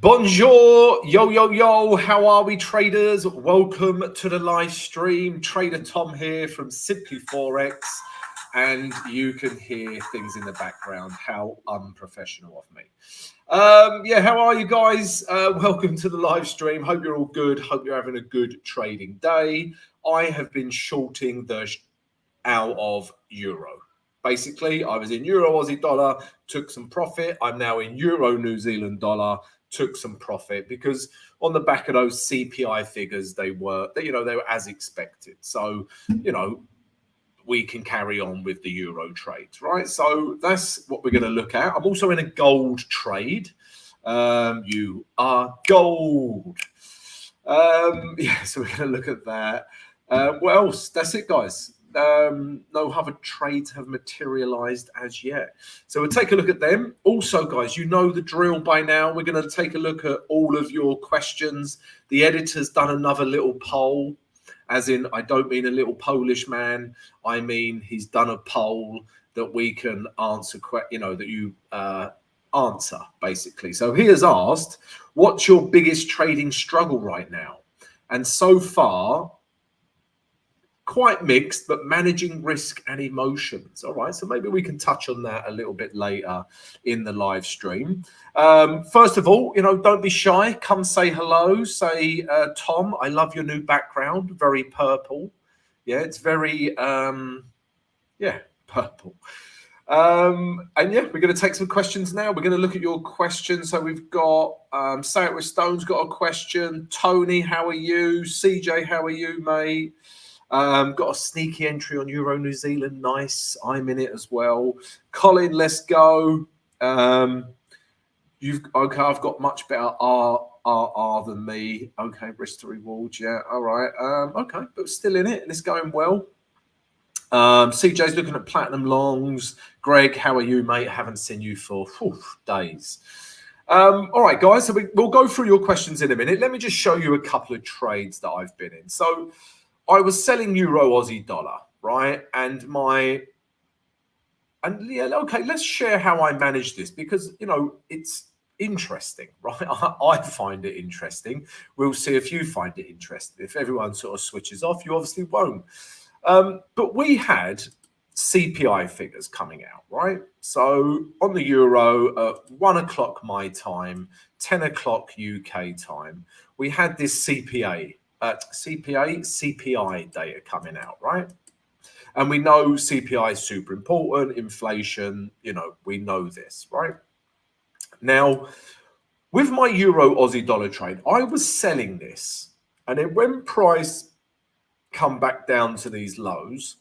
Bonjour, yo, how are we traders? Welcome to the live stream. Trader Tom here from Simply Forex, and you can hear things in the background. How unprofessional of me. How are you guys? Welcome to the live stream. Hope you're all good. Hope you're having a good trading day. I have been shorting out of euro. Basically, I was in euro Aussie dollar, took some profit. I'm now in euro New Zealand dollar, took some profit because on the back of those CPI figures, they were as expected. So, we can carry on with the euro trades, right? So that's what we're going to look at. I'm also in a gold trade. You are gold. So we're going to look at that. What else? That's it, guys. No other trades have materialized as yet. So we'll take a look at them. Also, guys, you know the drill by now. We're going to take a look at all of your questions. The editor's done another little poll, as in, I don't mean a little Polish man. I mean, he's done a poll that we can answer, that you answer, basically. So he has asked, what's your biggest trading struggle right now? And so far, quite mixed, but managing risk and emotions. All right, so maybe we can touch on that a little bit later in the live stream. First of all, don't be shy. Come say hello. Say, Tom, I love your new background. Very purple. Yeah, it's very, purple. We're going to take some questions now. We're going to look at your questions. So we've got Say It With Stone's got a question. Tony, how are you? CJ, how are you, mate? Got a sneaky entry on Euro New Zealand. Nice. I'm in it as well. Colin, let's go. I've got much better R than me. Okay, risk to reward. Yeah. All right. Okay, but still in it and it's going well. CJ's looking at platinum longs. Greg, how are you, mate? Haven't seen you for days. All right, guys. So we'll go through your questions in a minute. Let me just show you a couple of trades that I've been in. So I was selling euro Aussie dollar, right? Let's share how I manage this because, it's interesting, right? I find it interesting. We'll see if you find it interesting. If everyone sort of switches off, you obviously won't. But we had CPI figures coming out, right? So on the euro at 1 o'clock my time, 10 o'clock UK time, we had this CPI data coming out, right? And we know CPI is super important, inflation, we know this, right? Now, with my euro Aussie dollar trade, I was selling this. And then when price come back down to these lows,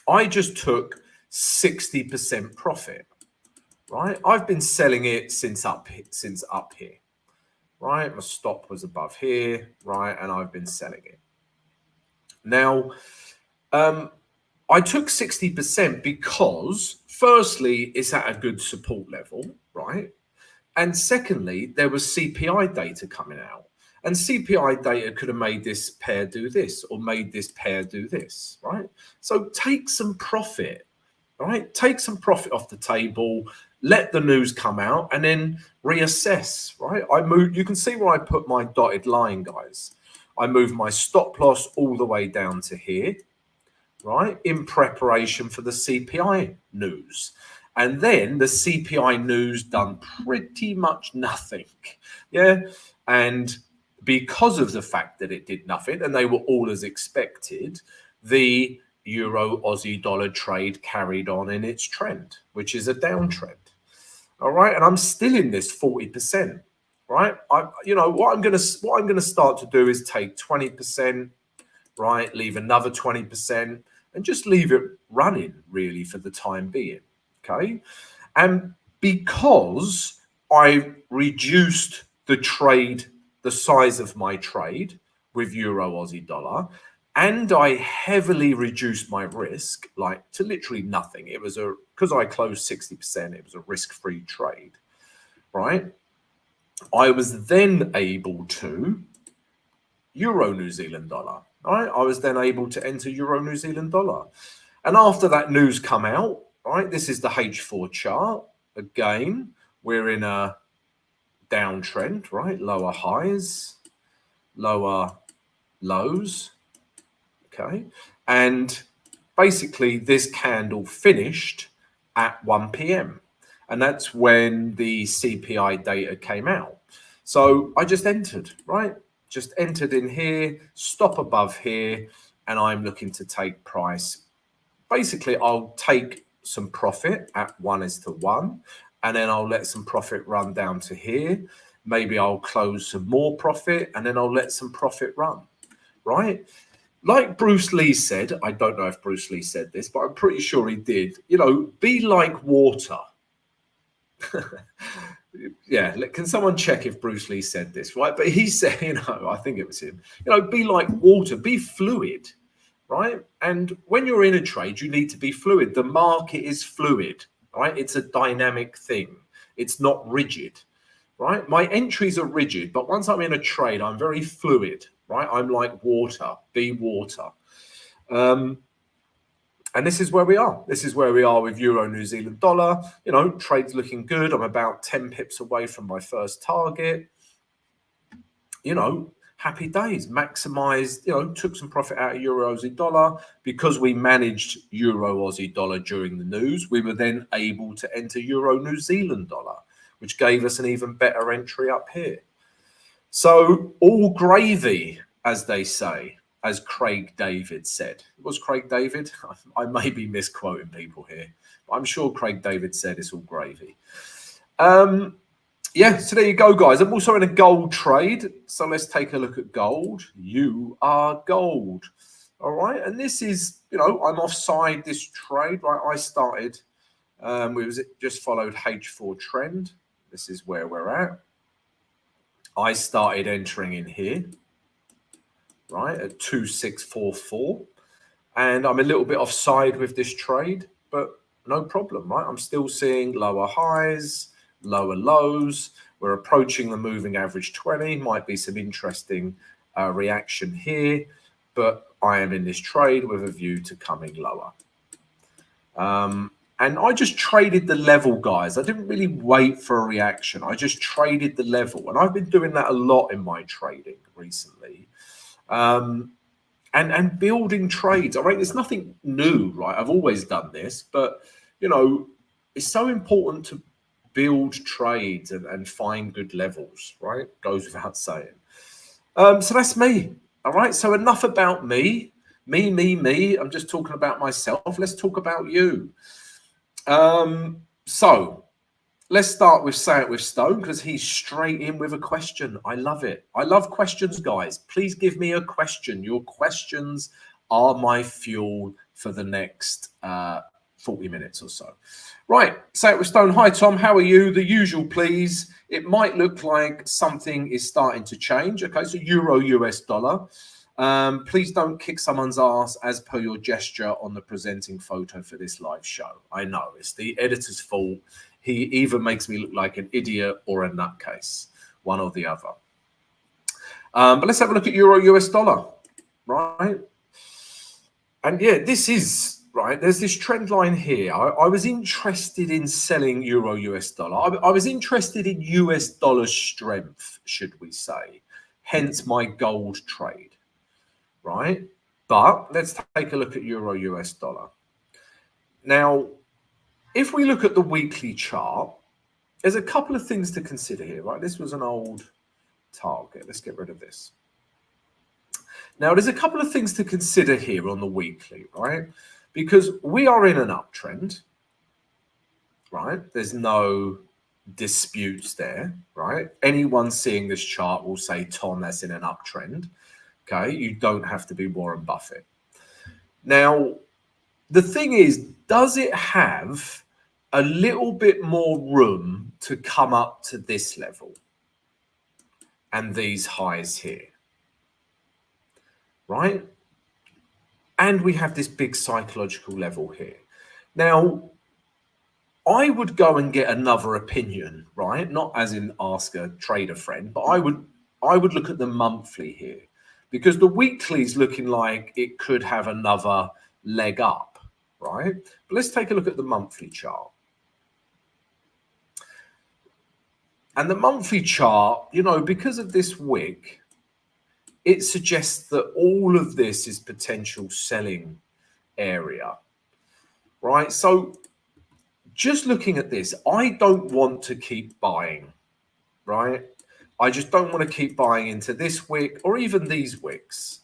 I just took 60% profit, right? I've been selling it since up here. Right, my stop was above here, right, and I've been selling it. Now, I took 60% because, firstly, it's at a good support level, right? And secondly, there was CPI data coming out. And CPI data could have made this pair do this or made this pair do this, right? So take some profit, right? Take some profit off the table, let the news come out, and then reassess, right? You can see where I put my dotted line, guys. I moved my stop loss all the way down to here, right? In preparation for the CPI news. And then the CPI news done pretty much nothing, yeah? And because of the fact that it did nothing, and they were all as expected, the euro Aussie dollar trade carried on in its trend, which is a downtrend. All right, and I'm still in this 40%. Right, what I'm gonna start to do is take 20%, right, leave another 20%, and just leave it running really for the time being. Okay, and because I reduced the size of my trade with euro Aussie dollar, and I heavily reduced my risk, like to literally nothing. It was because I closed 60%, it was a risk-free trade, right? I was then able to euro New Zealand dollar, right? I was then able to enter euro New Zealand dollar. And after that news come out, right, this is the H4 chart. Again, we're in a downtrend, right? Lower highs, lower lows, okay? And basically this candle finished at 1 p.m. And that's when the CPI data came out. So I just entered, right? Just entered in here, stop above here, and I'm looking to take price. Basically, I'll take some profit at 1:1, and then I'll let some profit run down to here. Maybe I'll close some more profit, and then I'll let some profit run, right? Like Bruce Lee said, I don't know if Bruce Lee said this, but I'm pretty sure he did, you know, be like water. Yeah, can someone check if Bruce Lee said this, right? But he said, you know, I think it was him, you know, be like water, be fluid, right? And when you're in a trade, you need to be fluid. The market is fluid, right? It's a dynamic thing. It's not rigid, right? My entries are rigid, but once I'm in a trade, I'm very fluid, right? I'm like water, be water. And this is where we are. This is where we are with Euro New Zealand dollar. You know, trade's looking good. I'm about 10 pips away from my first target. You know, happy days. Maximized, you know, took some profit out of Euro Aussie dollar. Because we managed Euro Aussie dollar during the news, we were then able to enter Euro New Zealand dollar, which gave us an even better entry up here. So all gravy, as they say, as Craig David said. Was Craig David? I may be misquoting people here, but I'm sure Craig David said it's all gravy. Yeah, so there you go, guys. I'm also in a gold trade. So let's take a look at gold. You are gold. All right. And this is, you know, I'm offside this trade, right? I started, just followed H4 trend. This is where we're at. I started entering in here, right, at 2644. And I'm a little bit offside with this trade, but no problem, right? I'm still seeing lower highs, lower lows. We're approaching the moving average 20. Might be some interesting reaction here, but I am in this trade with a view to coming lower. And I just traded the level, guys. I didn't really wait for a reaction. I just traded the level. And I've been doing that a lot in my trading recently. And building trades. All right, there's nothing new, right? I've always done this, but, you know, it's so important to build trades and find good levels, right? Goes without saying. So that's me. All right, so enough about me. Me. I'm just talking about myself. Let's talk about you. So let's start with Say It With Stone, because he's straight in with a question. I love it. I love questions, guys. Please give me a question. Your questions are my fuel for the next 40 minutes or so. Right, Say It With Stone. Hi, Tom. How are you? The usual, please. It might look like something is starting to change. Okay, so Euro US dollar. Please don't kick someone's ass as per your gesture on the presenting photo for this live show. I know, it's the editor's fault. He either makes me look like an idiot or a nutcase, one or the other. But let's have a look at Euro US dollar, right? And yeah, this is, right, there's this trend line here. I was interested in selling Euro US dollar. I was interested in US dollar strength, should we say, hence my gold trade. Right? But let's take a look at Euro US dollar. Now, if we look at the weekly chart, there's a couple of things to consider here, right? This was an old target. Let's get rid of this. Now, there's a couple of things to consider here on the weekly, right? Because we are in an uptrend, right? There's no disputes there, right? Anyone seeing this chart will say, Tom, that's in an uptrend. Okay, you don't have to be Warren Buffett. Now, the thing is, does it have a little bit more room to come up to this level and these highs here? Right? And we have this big psychological level here. Now, I would go and get another opinion, right? Not as in ask a trader friend, but I would look at the monthly here. Because the weekly is looking like it could have another leg up, right? But let's take a look at the monthly chart. And the monthly chart, you know, because of this wick, it suggests that all of this is potential selling area, right? So just looking at this, I don't want to keep buying, right? I just don't want to keep buying into this wick or even these wicks,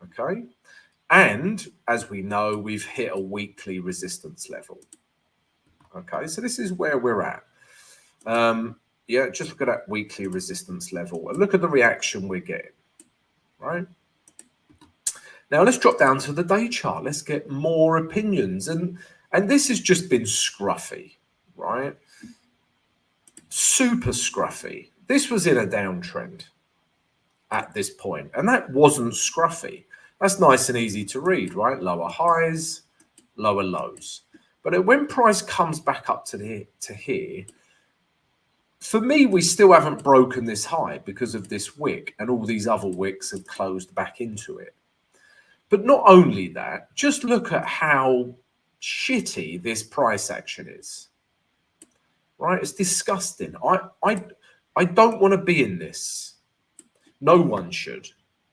okay? And as we know, we've hit a weekly resistance level, okay? So this is where we're at. Yeah, just look at that weekly resistance level and look at the reaction we're getting, right? Now let's drop down to the day chart. Let's get more opinions. And this has just been scruffy, right? Super scruffy. This was in a downtrend at this point, and that wasn't scruffy. That's nice and easy to read, right? Lower highs, lower lows. But when price comes back up to here, for me, we still haven't broken this high because of this wick, and all these other wicks have closed back into it. But not only that, just look at how shitty this price action is. Right? It's disgusting. I don't want to be in this. No one should.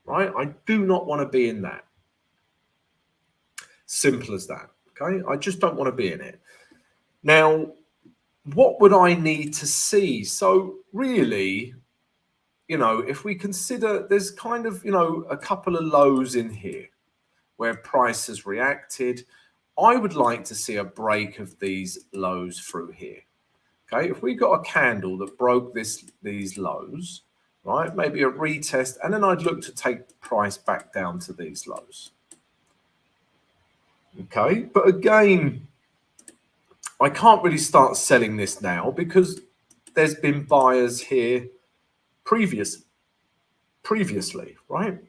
Right? I do not want to be in that. Simple as that. Okay? I just don't want to be in it. Now, what would I need to see? So really, you know, if we consider there's kind of, you know, a couple of lows in here where price has reacted, I would like to see a break of these lows through here. Okay, if we got a candle that broke these lows, right, maybe a retest, and then I'd look to take price back down to these lows. Okay, but again, I can't really start selling this now because there's been buyers here previously, right?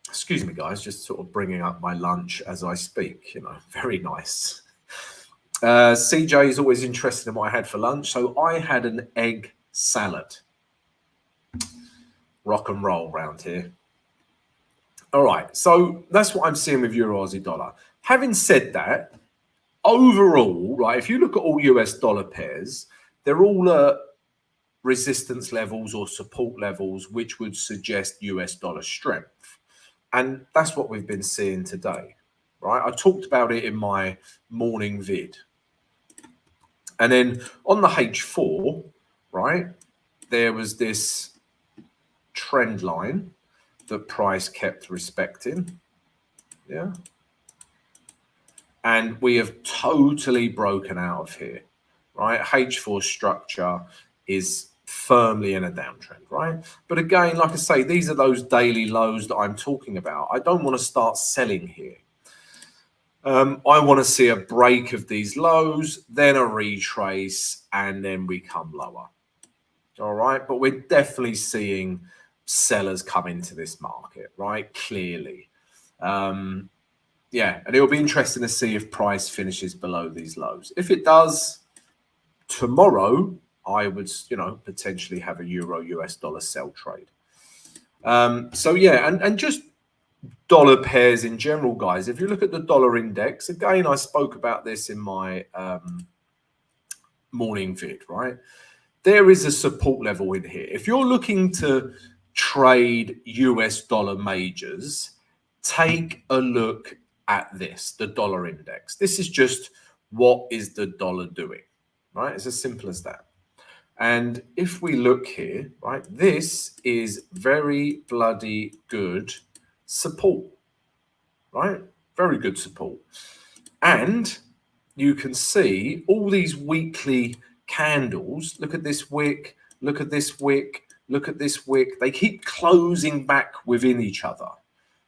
Excuse me, guys, just sort of bringing up my lunch as I speak, you know, very nice. CJ is always interested in what I had for lunch. So I had an egg salad. Rock and roll around here. All right, so that's what I'm seeing with Euro Aussie dollar. Having said that, overall, right, if you look at all US dollar pairs, they're all at resistance levels or support levels, which would suggest US dollar strength. And that's what we've been seeing today, right? I talked about it in my morning vid. And then on the H4, right, there was this trend line that price kept respecting. Yeah. And we have totally broken out of here, right? H4 structure is firmly in a downtrend, right? But again, like I say, these are those daily lows that I'm talking about. I don't want to start selling here. I want to see a break of these lows, then a retrace, and then we come lower. All right, but we're definitely seeing sellers come into this market, right? Clearly. Yeah, and it'll be interesting to see if price finishes below these lows. If it does, tomorrow, I would, you know, potentially have a Euro US dollar sell trade. So yeah, and just dollar pairs in general, guys. If you look at the dollar index, again, I spoke about this in my morning vid, right? There is a support level in here. If you're looking to trade US dollar majors, take a look at this, the dollar index. This is just what is the dollar doing, right? It's as simple as that. And if we look here, right, this is very bloody good support, right? Very good support. And you can see all these weekly candles. Look at this wick, look at this wick, look at this wick. They keep closing back within each other.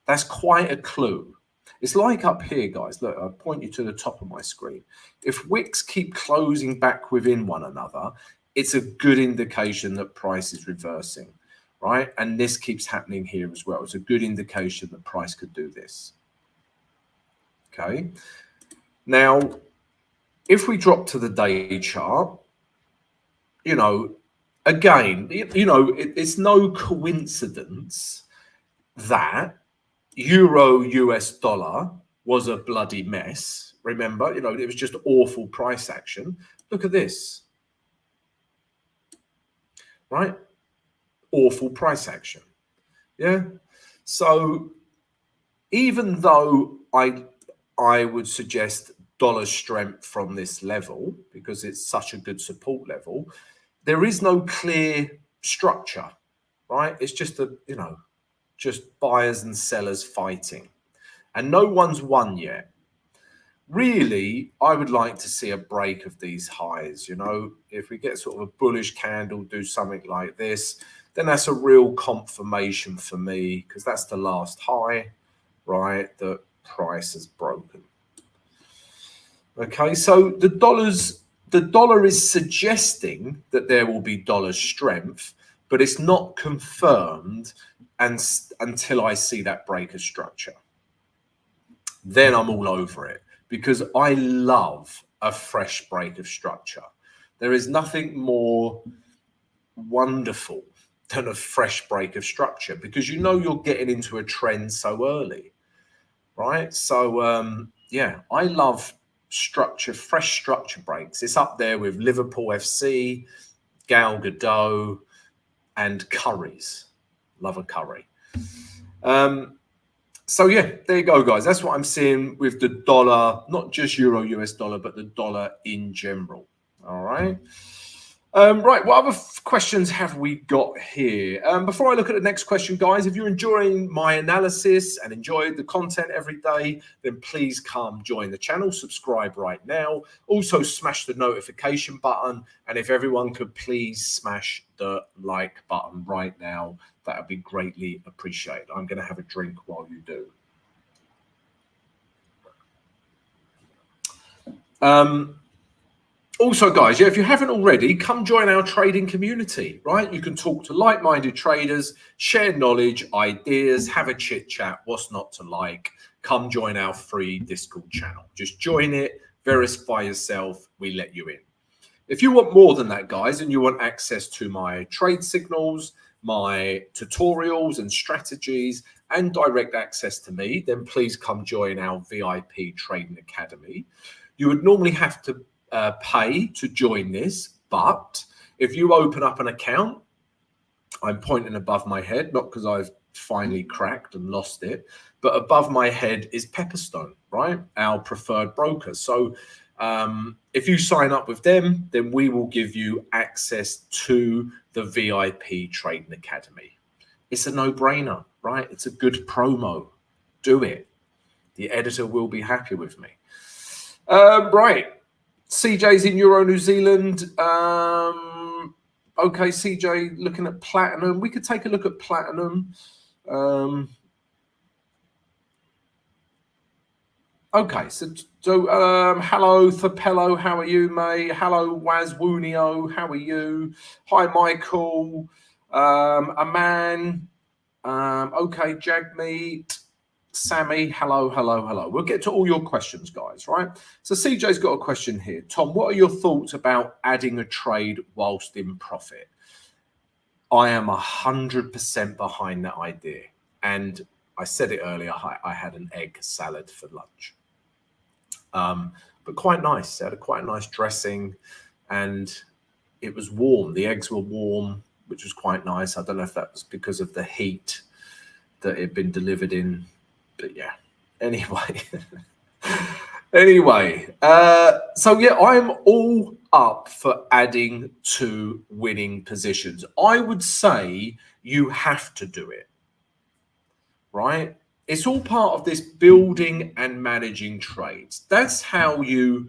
That's quite a clue. It's like up here, guys. Look, I'll point you to the top of my screen. If wicks keep closing back within one another, it's a good indication that price is reversing, right? And this keeps happening here as well. It's a good indication that price could do this. Okay. Now, if we drop to the day chart, you know, again, you know, it's no coincidence that Euro US dollar was a bloody mess. Remember, you know, it was just awful price action. Look at this. right? Awful price action. Yeah. So even though I would suggest dollar strength from this level because it's such a good support level, there is no clear structure, right? It's just just buyers and sellers fighting, and no one's won yet. Really, I would like to see a break of these highs. If we get sort of a bullish candle, do something like this, then that's a real confirmation for me, because that's the last high, right? The price has broken. Okay, so the dollar is suggesting that there will be dollar strength, but it's not confirmed until I see that break of structure. Then I'm all over it, because I love a fresh break of structure. There is nothing more wonderful than a fresh break of structure, because you're getting into a trend so early, right? So yeah, I love fresh structure breaks. It's up there with Liverpool FC, Gal Gadot, and Curry's. Love a curry. So yeah, there you go, guys. That's what I'm seeing with the dollar, not just euro US dollar, but the dollar in general. All right. Right, what other questions have we got here? Before I look at the next question, guys, if you're enjoying my analysis and enjoy the content every day, then please come join the channel, subscribe right now. Also, smash the notification button. And if everyone could please smash the like button right now, that would be greatly appreciated. I'm going to have a drink while you do. Also, guys, if you haven't already, come join our trading community, right? You can talk to like-minded traders, share knowledge, ideas, have a chit-chat. What's not to like? Come join our free Discord channel. Just join it, verify yourself, we let you in. If you want more than that, guys, and you want access to my trade signals, my tutorials and strategies, and direct access to me, then please come join our VIP Trading Academy. You would normally have to pay to join this, but if you open up an account, I'm pointing above my head, not because I've finally cracked and lost it, but above my head is Pepperstone, right? Our preferred broker. So if you sign up with them, then we will give you access to the VIP Trading Academy. It's a no-brainer, right? It's a good promo. Do it. The editor will be happy with me. Right. CJ's in Euro New Zealand. Okay, CJ, looking at platinum. We could take a look at platinum. Okay, so hello, Thapello, how are you, mate? Hello, Wazwoonio, how are you? Hi, Michael. Aman. Okay, Jagmeet. Sammy, hello. We'll get to all your questions, guys, right? So CJ's got a question here. Tom, what are your thoughts about adding a trade whilst in profit? I am 100% behind that idea. And I said it earlier, I had an egg salad for lunch. But quite nice. It had a quite nice dressing and it was warm. The eggs were warm, which was quite nice. I don't know if that was because of the heat that it had been delivered in. But yeah, anyway. So yeah, I'm all up for adding to winning positions. I would say you have to do it, right? It's all part of this building and managing trades. That's how you,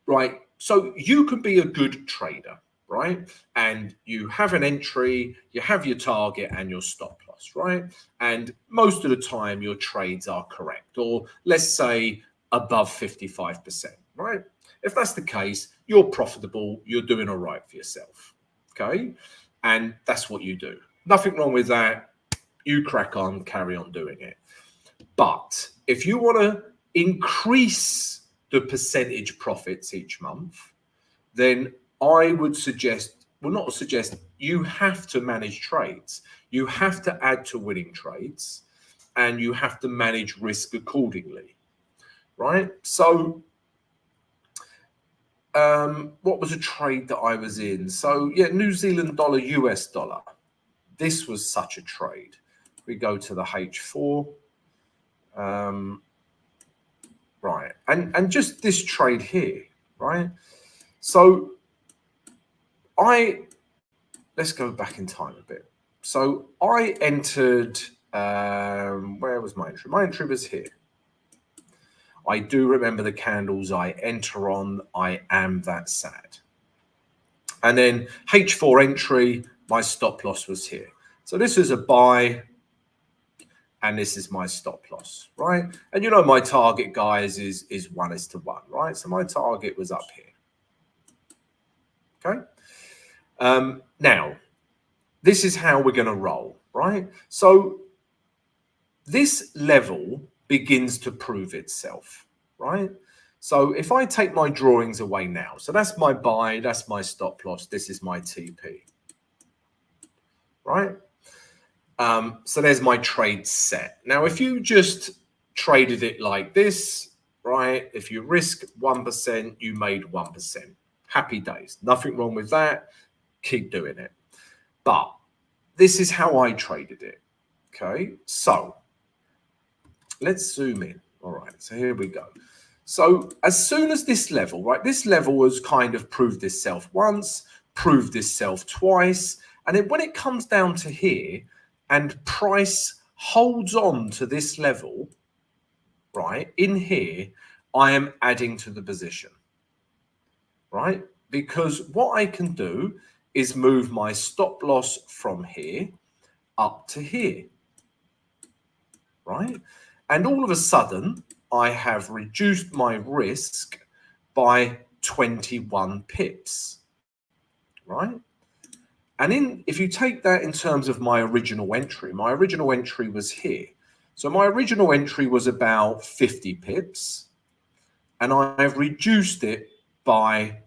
right? So you can be a good trader, right? And you have an entry, you have your target and your stop loss, right? And most of the time your trades are correct, or let's say above 55%, right? If that's the case, you're profitable, you're doing all right for yourself, okay? And that's what you do. Nothing wrong with that. You crack on, carry on doing it. But if you want to increase the percentage profits each month, then I would suggest, well, not suggest, you have to manage trades. You have to add to winning trades and you have to manage risk accordingly, right? So what was a trade that I was in? So yeah, New Zealand dollar, US dollar. This was such a trade. We go to the H4. Right, and just this trade here, right? So let's go back in time a bit. So I entered, where was my entry? My entry was here. I do remember the candles I enter on. I am that sad. And then H4 entry, my stop loss was here. So this is a buy, and this is my stop loss, right? And you know my target, guys, is 1:1, right? So my target was up here. Okay. Now, this is how we're going to roll, right? So this level begins to prove itself, right? So if I take my drawings away now, so that's my buy, that's my stop loss, this is my TP, right? So there's my trade set. Now, if you just traded it like this, right? If you risk 1%, you made 1%. Happy days. Nothing wrong with that. Keep doing it. But this is how I traded it. Okay. So let's zoom in. All right. So here we go. So as soon as this level, right? This level has kind of proved itself once, proved itself twice. And then when it comes down to here, and price holds on to this level, right, in here, I am adding to the position, right? Because what I can do is move my stop loss from here up to here, right? And all of a sudden, I have reduced my risk by 21 pips, right? And if you take that in terms of my original entry was here. So my original entry was about 50 pips, and I've reduced it by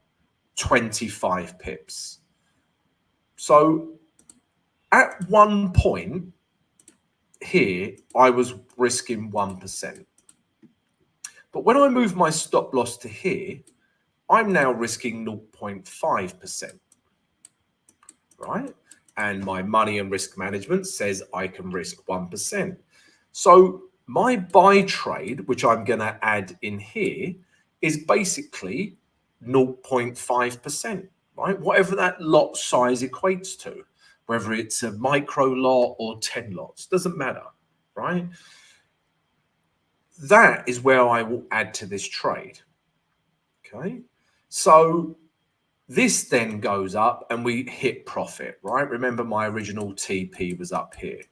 25 pips. So at one point here, I was risking 1%. But when I move my stop loss to here, I'm now risking 0.5%. Right? And my money and risk management says I can risk 1%. So my buy trade, which I'm going to add in here, is basically 0.5%, right? Whatever that lot size equates to, whether it's a micro lot or 10 lots, doesn't matter, right? That is where I will add to this trade. Okay. So this then goes up and we hit profit, right? Remember my original TP was up here.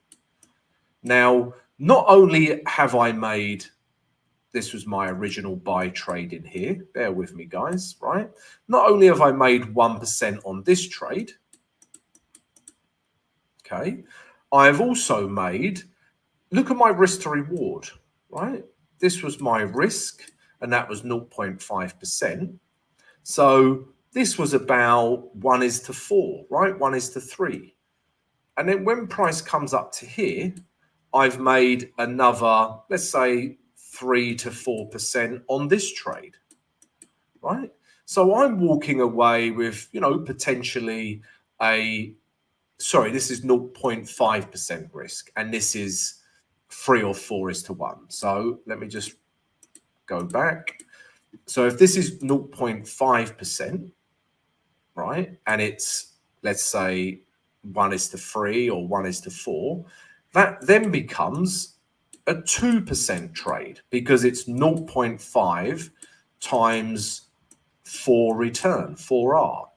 Now, not only have I made, this was my original buy trade in here, bear with me guys, right? Not only have I made 1% on this trade, okay, I've also made, look at my risk to reward, right? This was my risk and that was 0.5%. So this was about 1:4, right? 1:3. And then when price comes up to here, I've made another, let's say 3 to 4% on this trade, right? So I'm walking away with, you know, potentially this is 0.5% risk. And this is 3 or 4:1. So let me just go back. So if this is 0.5%, right, and it's, let's say 1:3 or 1:4, that then becomes a 2% trade because it's 0.5 times 4 return, 4R.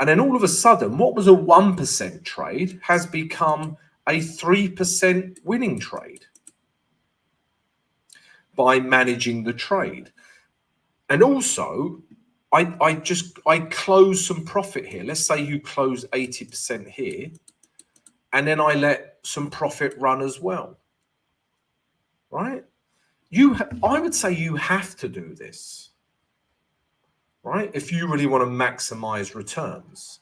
And then all of a sudden, what was a 1% trade has become a 3% winning trade by managing the trade. And also, I close some profit here. Let's say you close 80% here, and then I let some profit run as well, right? I would say you have to do this, right? If you really want to maximize returns.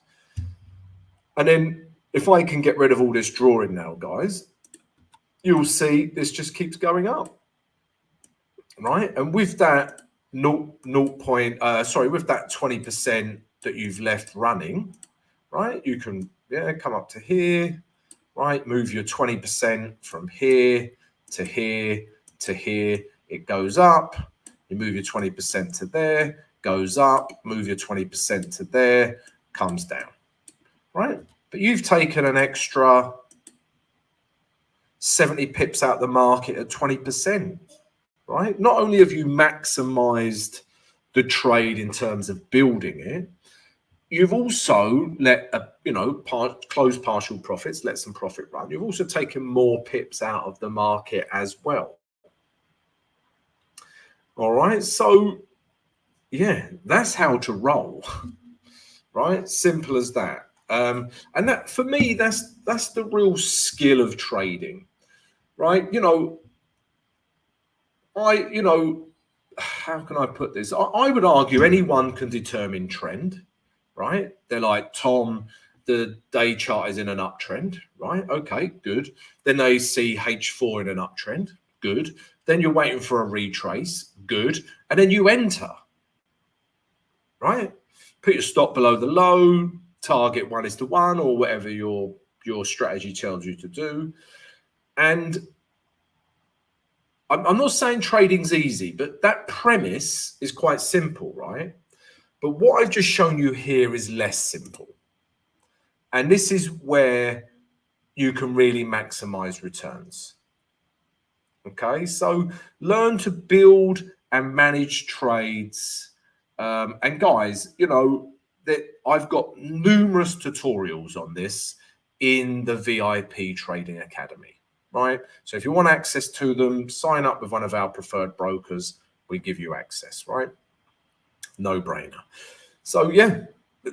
And then if I can get rid of all this drawing now, guys, you'll see this just keeps going up, right? And with that, with that 20% that you've left running, right? You can come up to here, right? Move your 20% from here to here to here. It goes up. You move your 20% to there, goes up. Move your 20% to there, comes down, right? But you've taken an extra 70 pips out the market at 20%, right? Not only have you maximized the trade in terms of building it, you've also let close partial profits, let some profit run. You've also taken more pips out of the market as well. All right, so yeah, that's how to roll, right? Simple as that. And that, for me, that's the real skill of trading, right? How can I put this? I would argue anyone can determine trend, right? They're like, Tom, the day chart is in an uptrend, right? Okay, good. Then they see H4 in an uptrend, good. Then you're waiting for a retrace, good. And then you enter, right? Put your stop below the low, target 1:1 or whatever your strategy tells you to do. And I'm not saying trading's easy, but that premise is quite simple, right? But what I've just shown you here is less simple. And this is where you can really maximize returns. Okay, so learn to build and manage trades. And guys, that I've got numerous tutorials on this in the VIP Trading Academy, right? So if you want access to them, sign up with one of our preferred brokers. We give you access, right? No brainer. So yeah,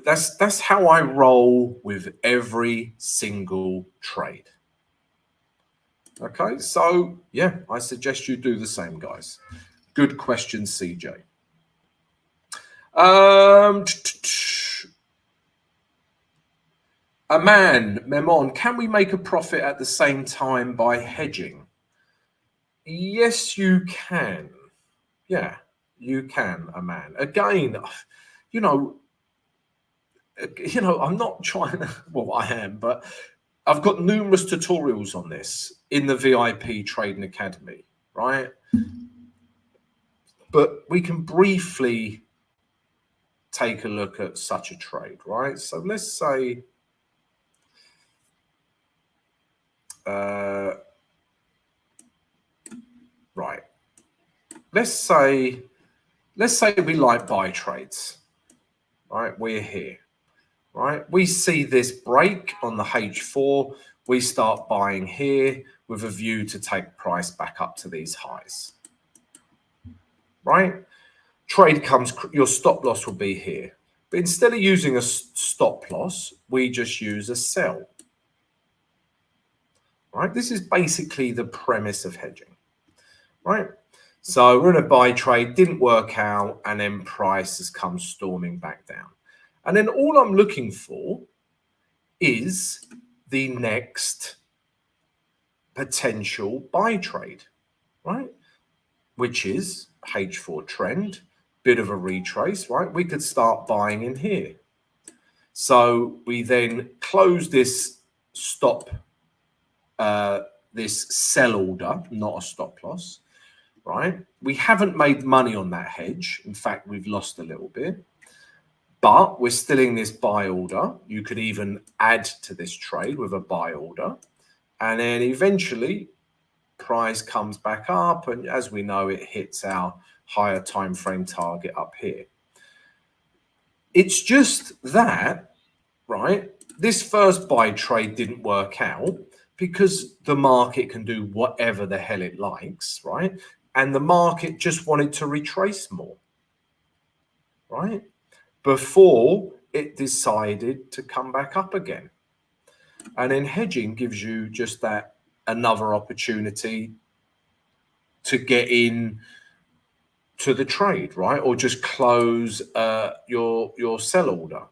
that's how I roll with every single trade. Okay, so yeah, I suggest you do the same, guys. Good question, CJ. Memon, can we make a profit at the same time by hedging? Yes, you can. Yeah, you can, Aman. Again, I'm not trying to, well, I am, but I've got numerous tutorials on this in the VIP Trading Academy, right? But we can briefly take a look at such a trade, right? So let's say, right. Let's say we like buy trades, right? We're here, right? We see this break on the H4. We start buying here with a view to take price back up to these highs, right? Trade comes, your stop loss will be here. But instead of using a stop loss, we just use a sell, right? This is basically the premise of hedging, right? So we're in a buy trade, didn't work out, and then price has come storming back down. And then all I'm looking for is the next potential buy trade, right? Which is H4 trend, bit of a retrace, right? We could start buying in here. So we then close this stop, this sell order, not a stop loss, right? We haven't made money on that hedge. In fact, we've lost a little bit, but we're still in this buy order. You could even add to this trade with a buy order. And then eventually price comes back up. And as we know, it hits our higher time frame target up here. It's just that, right? This first buy trade didn't work out because the market can do whatever the hell it likes, right? And the market just wanted to retrace more, right? Before it decided to come back up again. And then hedging gives you just that another opportunity to get in to the trade, right? Or just close your sell order.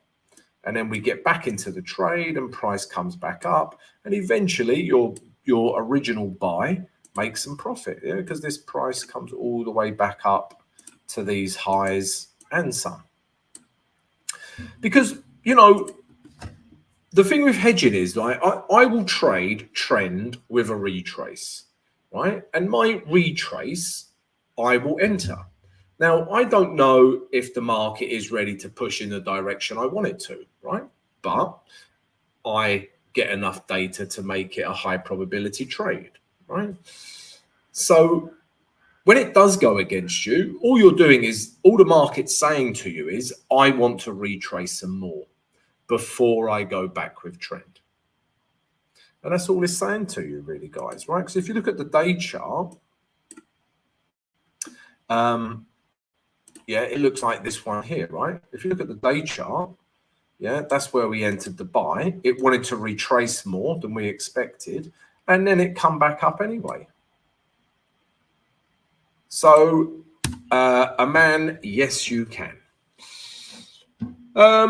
And then we get back into the trade and price comes back up. And eventually your original buy makes some profit, yeah, because this price comes all the way back up to these highs and some. Because, you know, the thing with hedging is, right, I will trade trend with a retrace, right? And my retrace, I will enter. Now, I don't know if the market is ready to push in the direction I want it to, right? But I get enough data to make it a high probability trade, right? So when it does go against you, all you're doing is, all the market's saying to you is, I want to retrace some more before I go back with trend. And that's all it's saying to you, really, guys, right? Because if you look at the day chart, yeah, it looks like this one here, right? If you look at the day chart, yeah, that's where we entered the buy. It wanted to retrace more than we expected, and then it come back up anyway. So, a man, yes, you can.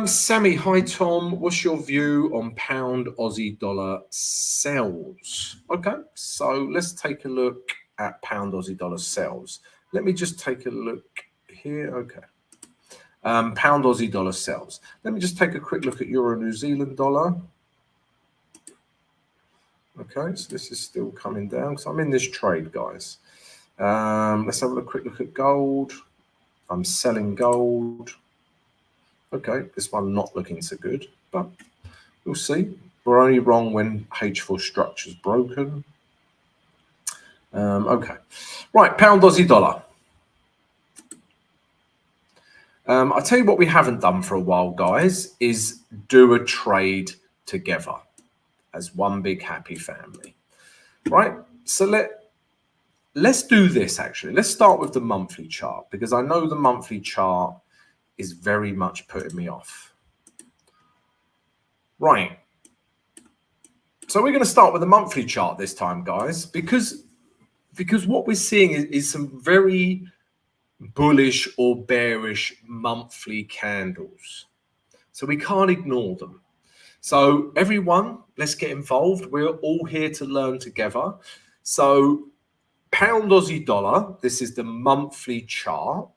Sammy, hi Tom. What's your view on pound Aussie dollar sells? Okay, so let's take a look at pound Aussie dollar sells. Let me just take a look here. Okay. Pound Aussie dollar sells. Let me just take a quick look at Euro New Zealand dollar. Okay, so this is still coming down because I'm in this trade, guys. Let's have a quick look at gold. I'm selling gold. Okay, this one not looking so good, but we'll see. We're only wrong when H4 structure's broken. Okay, right, pound Aussie dollar. I'll tell you what we haven't done for a while, guys, is do a trade together as one big happy family, right? So let's do this, actually. Let's start with the monthly chart, because I know the monthly chart is very much putting me off. Right. So we're going to start with the monthly chart this time, guys, because what we're seeing is some very bullish or bearish monthly candles. So we can't ignore them. So everyone, let's get involved. We're all here to learn together. So pound Aussie dollar, this is the monthly chart.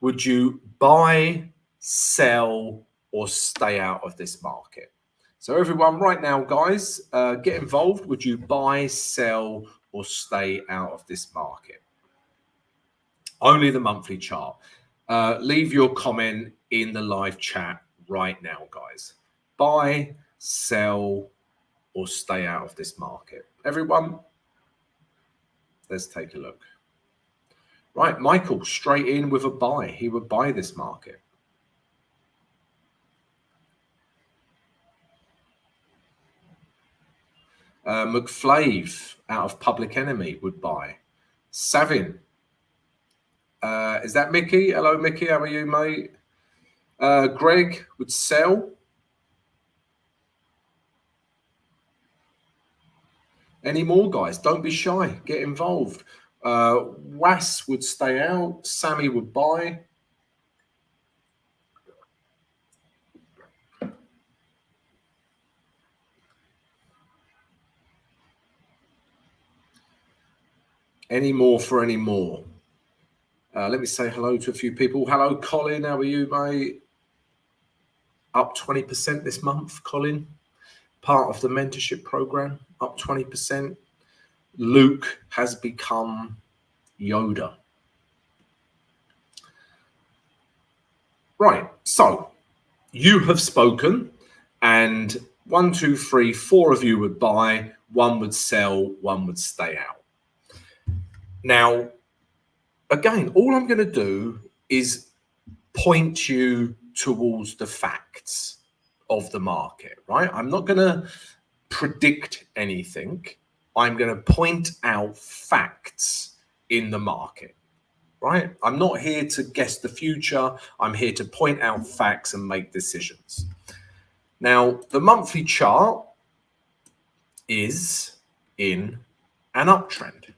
Would you buy, sell, or stay out of this market? So everyone right now, guys, get involved. Would you buy, sell, or stay out of this market? Only the monthly chart. Leave your comment in the live chat right now, guys. Buy, sell, or stay out of this market. Everyone, let's take a look. Right, Michael, straight in with a buy. He would buy this market. McFlave, out of Public Enemy, would buy. Savin. Is that Mickey? Hello, Mickey. How are you, mate? Greg would sell. Any more, guys? Don't be shy. Get involved. Was would stay out. Sammy would buy. Any more for any more? Let me say hello to a few people. Hello, Colin. How are you, mate? Up 20% this month, Colin. Part of the mentorship program. Up 20%. Luke has become Yoda. Right, so you have spoken, and 1, 2, 3, 4 of you would buy, 1 would sell, 1 would stay out. Now, again, all I'm going to do is point you towards the facts of the market, right? I'm not going to predict anything. I'm going to point out facts in the market, right? I'm not here to guess the future. I'm here to point out facts and make decisions. Now, the monthly chart is in an uptrend,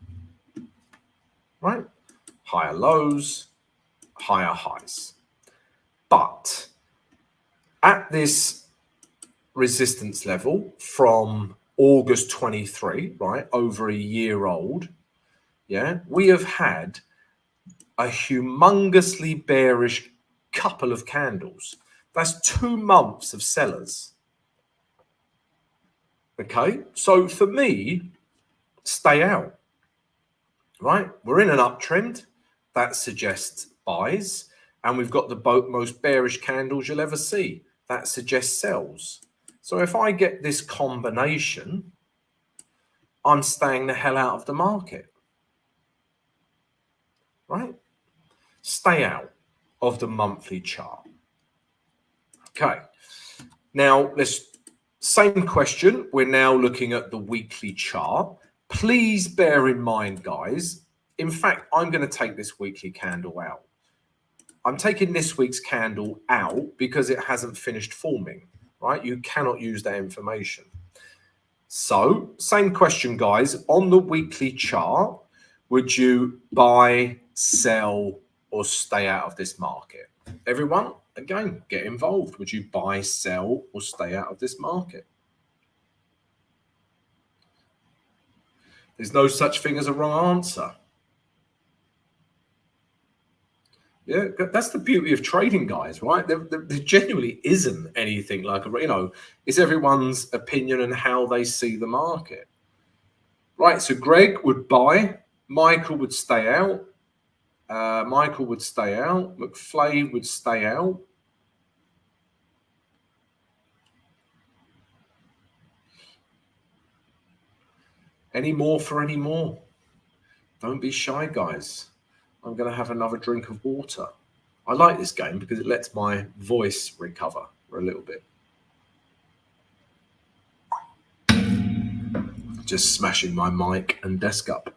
right? Higher lows, higher highs. But at this resistance level from August 23, right, over a year old, yeah, we have had a humongously bearish couple of candles. That's 2 months of sellers. Okay, so for me, stay out, right? We're in an uptrend that suggests buys, and we've got the most bearish candles you'll ever see. That suggests sells. So if I get this combination, I'm staying the hell out of the market, right? Stay out of the monthly chart. Okay, now same question. We're now looking at the weekly chart. Please bear in mind, guys, in fact, I'm going to take this weekly candle out. I'm taking this week's candle out because it hasn't finished forming, right? You cannot use that information. So, same question, guys. On the weekly chart, would you buy, sell, or stay out of this market? Everyone, again, get involved. Would you buy, sell, or stay out of this market? There's no such thing as a wrong answer. Yeah, that's the beauty of trading, guys, right? There genuinely isn't anything like it's everyone's opinion and how they see the market. Right, so Greg would buy, Michael would stay out, Michael would stay out, McFlay would stay out. Any more for any more? Don't be shy, guys. I'm going to have another drink of water. I like this game because it lets my voice recover for a little bit. Just smashing my mic and desk up.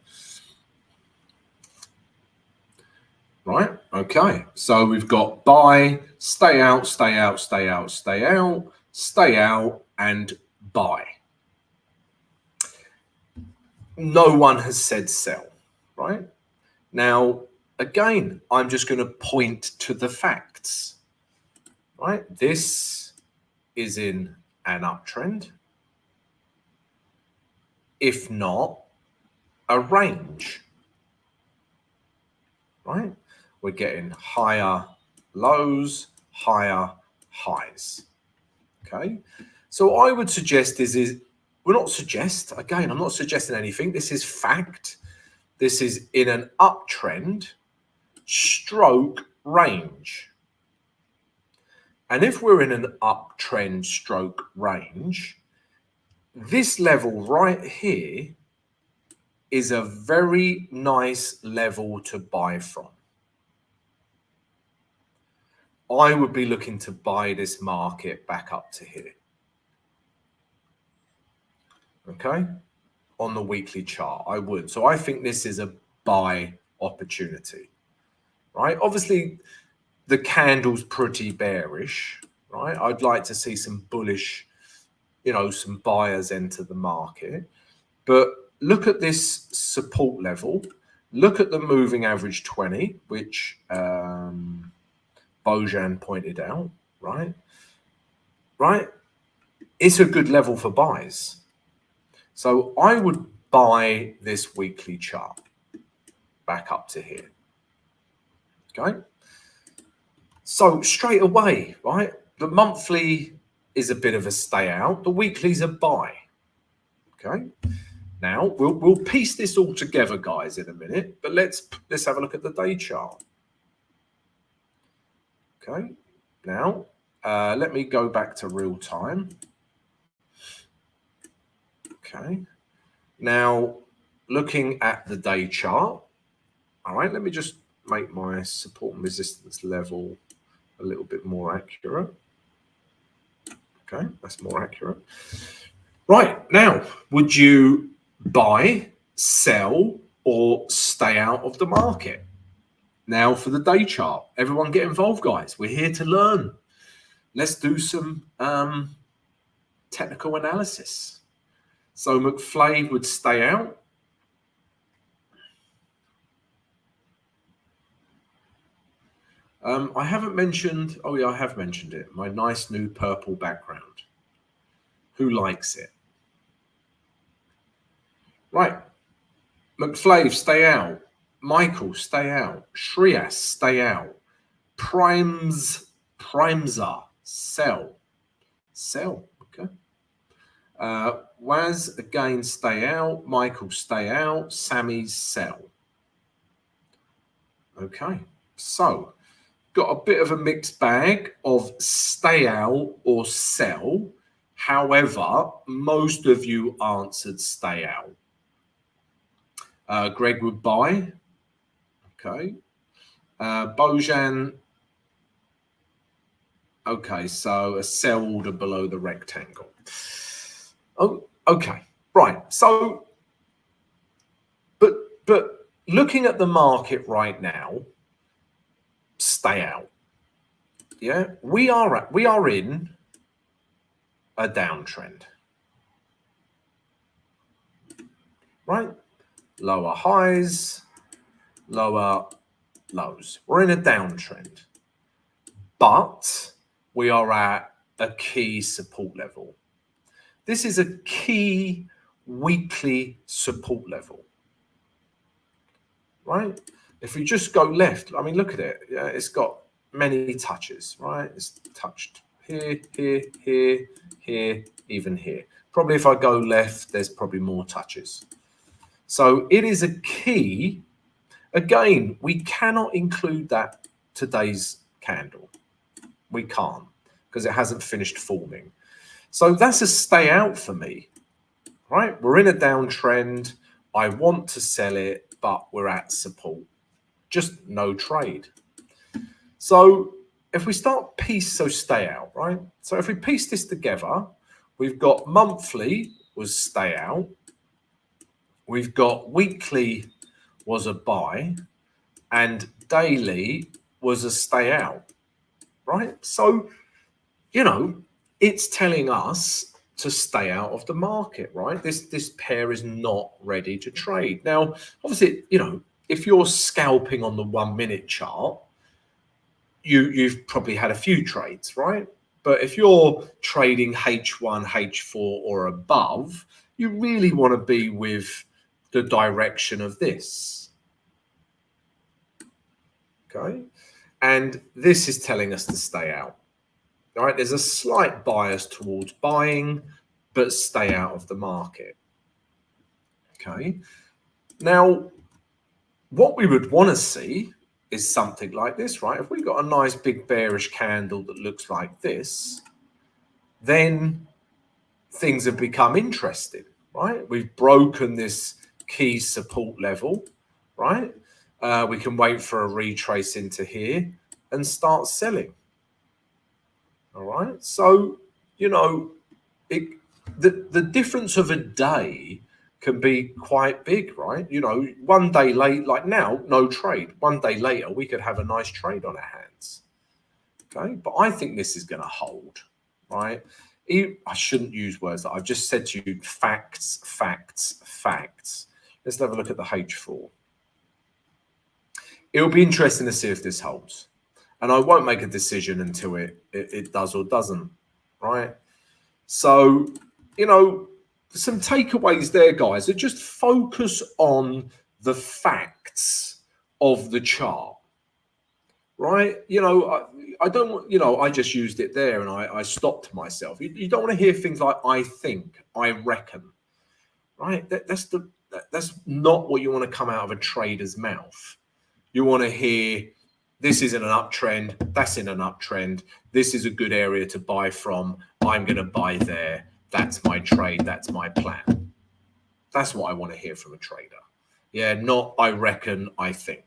Right, okay. So we've got buy, stay out, stay out, stay out, stay out, stay out, and buy. No one has said sell, right? Now, again, I'm just going to point to the facts, right? This is in an uptrend, if not a range, right? We're getting higher lows, higher highs, okay? So I would suggest I'm not suggesting anything. This is fact. This is in an uptrend stroke range. And if we're in an uptrend stroke range, this level right here is a very nice level to buy from. I would be looking to buy this market back up to here. Okay, on the weekly chart, I would. So I think this is a buy opportunity, right? Obviously, the candle's pretty bearish, right? I'd like to see some bullish, some buyers enter the market. But look at this support level. Look at the moving average 20, which Bojan pointed out, right? Right? It's a good level for buys. So I would buy this weekly chart back up to here. Okay. So straight away, right? The monthly is a bit of a stay out. The weekly's a buy. Okay. Now we'll piece this all together, guys, in a minute. But let's have a look at the day chart. Okay. Now let me go back to real time. Okay. Now, looking at the day chart, all right, let me just make my support and resistance level a little bit more accurate. Okay, that's more accurate. Right, now, would you buy, sell, or stay out of the market? Now, for the day chart, everyone get involved, guys. We're here to learn. Let's do some technical analysis. So McFlay would stay out. I haven't mentioned, oh yeah, I have mentioned it. My nice new purple background. Who likes it? Right. McFlay, stay out. Michael, stay out. Shreyas, stay out. Primesa, sell. Sell, okay. Waz, again, stay out. Michael, stay out. Sammy's sell. Okay, so got a bit of a mixed bag of stay out or sell. However, most of you answered stay out. Greg would buy. Okay. Bojan. Okay, so a sell order below the rectangle. Oh, okay. Right. So, but looking at the market right now, stay out. Yeah, we are in a downtrend. Right? Lower highs, lower lows. We're in a downtrend. But we are at a key support level. This is a key weekly support level. Right? If we just go left, I mean, look at it. Yeah, it's got many touches, right? It's touched here, here, here, here, even here. Probably if I go left, there's probably more touches. So it is a key. Again, we cannot include that today's candle. We can't because it hasn't finished forming. So that's a stay out for me, right? We're in a downtrend. I want to sell it, but we're at support. Just no trade. So if we start piece, so stay out, right? So if we piece this together, we've got monthly was stay out. We've got weekly was a buy and daily was a stay out, right? So, you know, it's telling us to stay out of the market, right? This pair is not ready to trade. Now, obviously, you know, if you're scalping on the 1 minute chart, you've probably had a few trades, right? But if you're trading H1, H4 or above, you really want to be with the direction of this. Okay. And this is telling us to stay out. All right. There's a slight bias towards buying, but stay out of the market. Okay. Now, what we would want to see is something like this, right? If we got a nice big bearish candle that looks like this, then things have become interesting, right? We've broken this key support level, right? We can wait for a retrace into here and start selling. All right. So, you know, the difference of a day can be quite big, right? You know, 1 day late, like now, no trade. 1 day later, we could have a nice trade on our hands. Okay. But I think this is going to hold, right? I shouldn't use words that I've just said to you. Facts, facts, facts. Let's have a look at the H4. It'll be interesting to see if this holds. And I won't make a decision until it does or doesn't, right? So, you know, some takeaways there, guys, are just focus on the facts of the chart, right? You know, I don't want, you know, I just used it there and I stopped myself. You don't want to hear things like I think, I reckon, right? That's not what you want to come out of a trader's mouth. You want to hear this is in an uptrend, that's in an uptrend, this is a good area to buy from, I'm going to buy there, that's my trade, that's my plan. That's what I want to hear from a trader. Yeah, not I reckon, I think.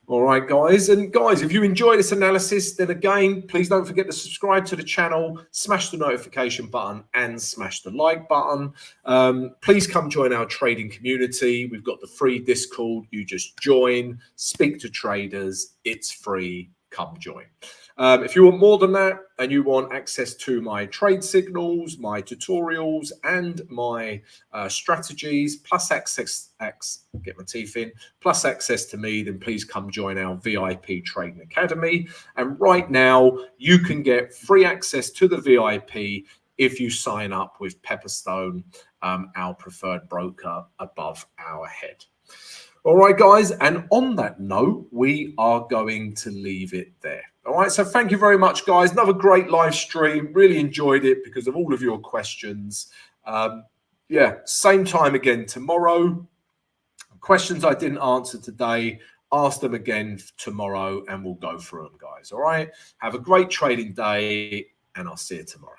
All right, guys. And guys, if you enjoy this analysis, then again, please don't forget to subscribe to the channel, smash the notification button and smash the like button. Please come join our trading community. We've got the free Discord. You just join, speak to traders. It's free. Come join. If you want more than that and you want access to my trade signals, my tutorials and my strategies, plus access, get my teeth in, plus access to me, then please come join our VIP Trading Academy. And right now you can get free access to the VIP if you sign up with Pepperstone, our preferred broker above our head. All right, guys. And on that note, we are going to leave it there. All right. So thank you very much, guys. Another great live stream. Really enjoyed it because of all of your questions. Yeah, same time again tomorrow. Questions I didn't answer today, ask them again tomorrow and we'll go through them, guys. All right. Have a great trading day and I'll see you tomorrow.